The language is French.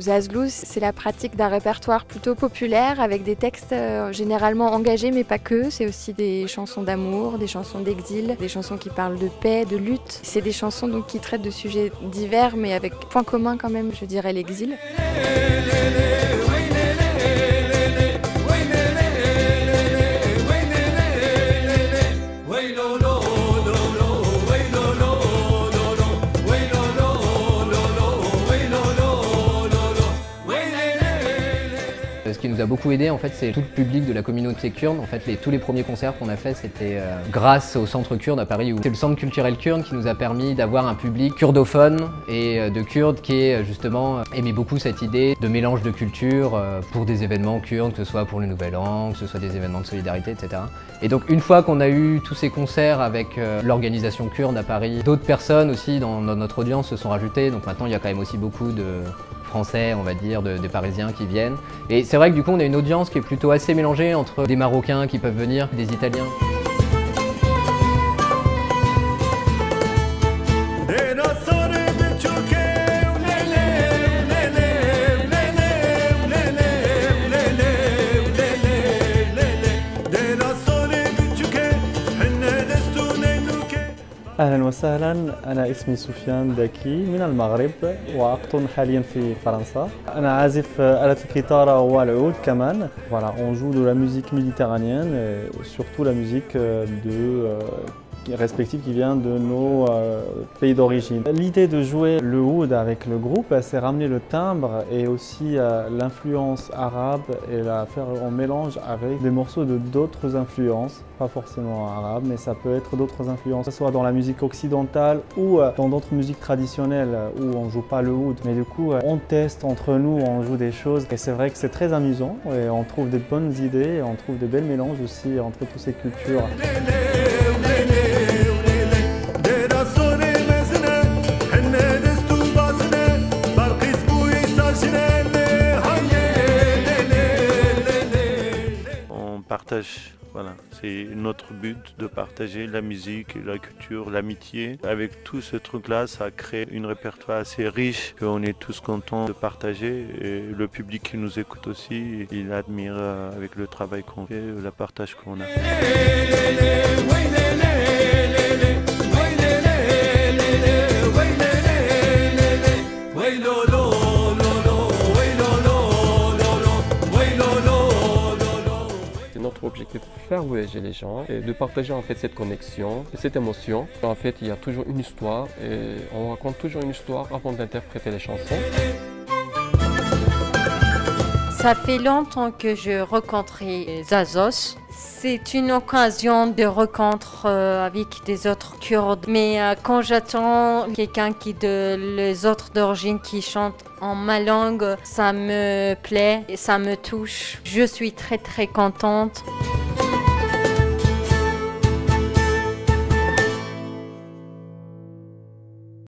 zazlous, c'est la pratique d'un répertoire plutôt populaire avec des textes généralement engagés mais pas que. C'est aussi des chansons d'amour, des chansons d'exil, des chansons qui parlent de paix, de lutte. C'est des chansons donc qui traitent de sujets divers mais avec point commun quand même, je dirais l'exil. Ce qui nous a beaucoup aidé, en fait, c'est tout le public de la communauté kurde. En fait, tous les premiers concerts qu'on a fait, c'était grâce au centre kurde à Paris. C'est le centre culturel kurde qui nous a permis d'avoir un public kurdophone et de Kurdes qui justement aimait beaucoup cette idée de mélange de culture pour des événements kurdes, que ce soit pour le Nouvel An, que ce soit des événements de solidarité, etc. Et donc une fois qu'on a eu tous ces concerts avec l'organisation kurde à Paris, d'autres personnes aussi dans notre audience se sont rajoutées. Donc maintenant, il y a quand même aussi beaucoup de Français, on va dire, des Parisiens qui viennent. Et c'est vrai que du coup on a une audience qui est plutôt assez mélangée entre des Marocains qui peuvent venir, des Italiens. أهلا وسهلا، أنا اسمي سفيان داكي من المغرب وأقطن حاليا في فرنسا. أنا عازف آلة الكيتارة والعود كمان. Voilà, on joue de la musique méditerranéenne, surtout la musique respective qui vient de nos pays d'origine. L'idée de jouer le oud avec le groupe, c'est ramener le timbre et aussi l'influence arabe et la faire en mélange avec des morceaux de d'autres influences, pas forcément arabes, mais ça peut être d'autres influences, que ce soit dans la musique occidentale ou dans d'autres musiques traditionnelles où on ne joue pas le oud. Mais du coup, on teste entre nous, on joue des choses et c'est vrai que c'est très amusant et on trouve des bonnes idées et on trouve des belles mélanges aussi entre toutes ces cultures. On partage, voilà, c'est notre but de partager la musique, la culture, l'amitié. Avec tout ce truc-là, ça crée un répertoire assez riche qu'on est tous contents de partager. Et le public qui nous écoute aussi, il admire avec le travail qu'on fait, le partage qu'on a. Notre objectif, faire voyager les gens et de partager en fait cette connexion et cette émotion. En fait, il y a toujours une histoire et on raconte toujours une histoire avant d'interpréter les chansons. Ça fait longtemps que je rencontrais Zazos. C'est une occasion de rencontre avec des autres Kurdes. Mais quand j'attends quelqu'un les autres d'origine qui chante en ma langue, ça me plaît et ça me touche. Je suis très contente.